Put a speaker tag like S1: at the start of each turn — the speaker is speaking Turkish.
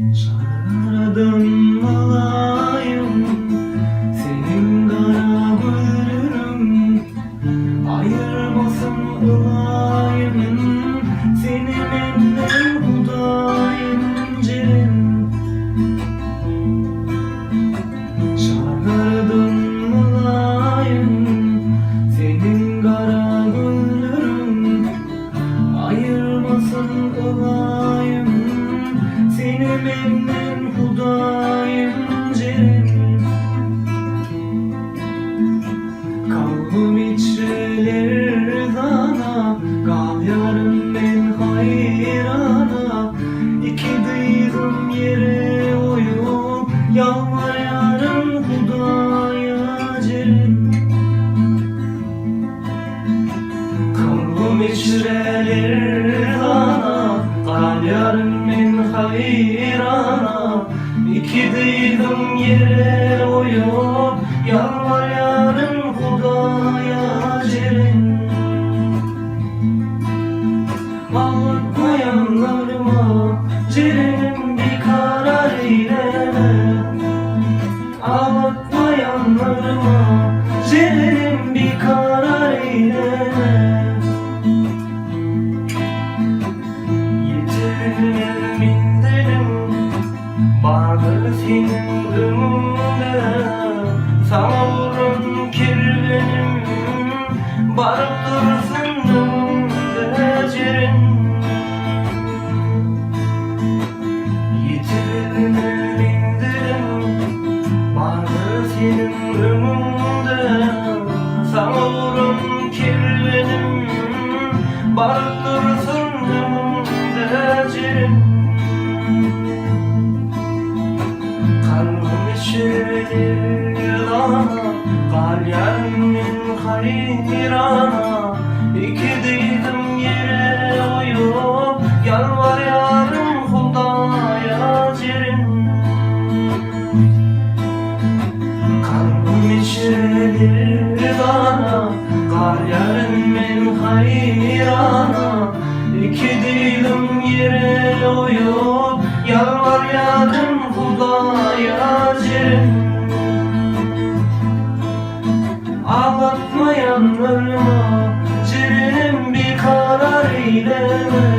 S1: Şaradım olayım senin kara gülüm, ayırmasın olayım seni benden hudayım cirim. Şaradım olayım senin kara gülüm, ayırmasın olayım seni benden hudayım cirim. Kalbim içreler dana, kal yarın ben hayrana. İki dıydım yere oyup, yalvar yarın hudaya cirim. Kalbim içreler dana, kal yarın ben hayrana. İki dıydım yere oyup, yalvar yarın hudaya cirim. Ağlatmayanlarıma cirim bir karar eyleme. Ağlatmayanlarıma cirim bir karar eyleme. Yitirdim minderim vardır senin ömründe. Sana vurun kirvenim varıp dursun ömrümde cirim. Yitirdim minderim vardır senin ömründe. Sana vurun kirvenim varıp dursun ömrümde cirim. Kalbim içreler dana, kal yarın hayrana. İki dıydım yere oyup, yalvar yarın hudaya cirim. Kalbim içreler dana, kal yarın hayrana. İki dıydım yere oyup, yalvar yarın hudaya cirim. Ağlatmayanlarıma cirim bir karar eyleme.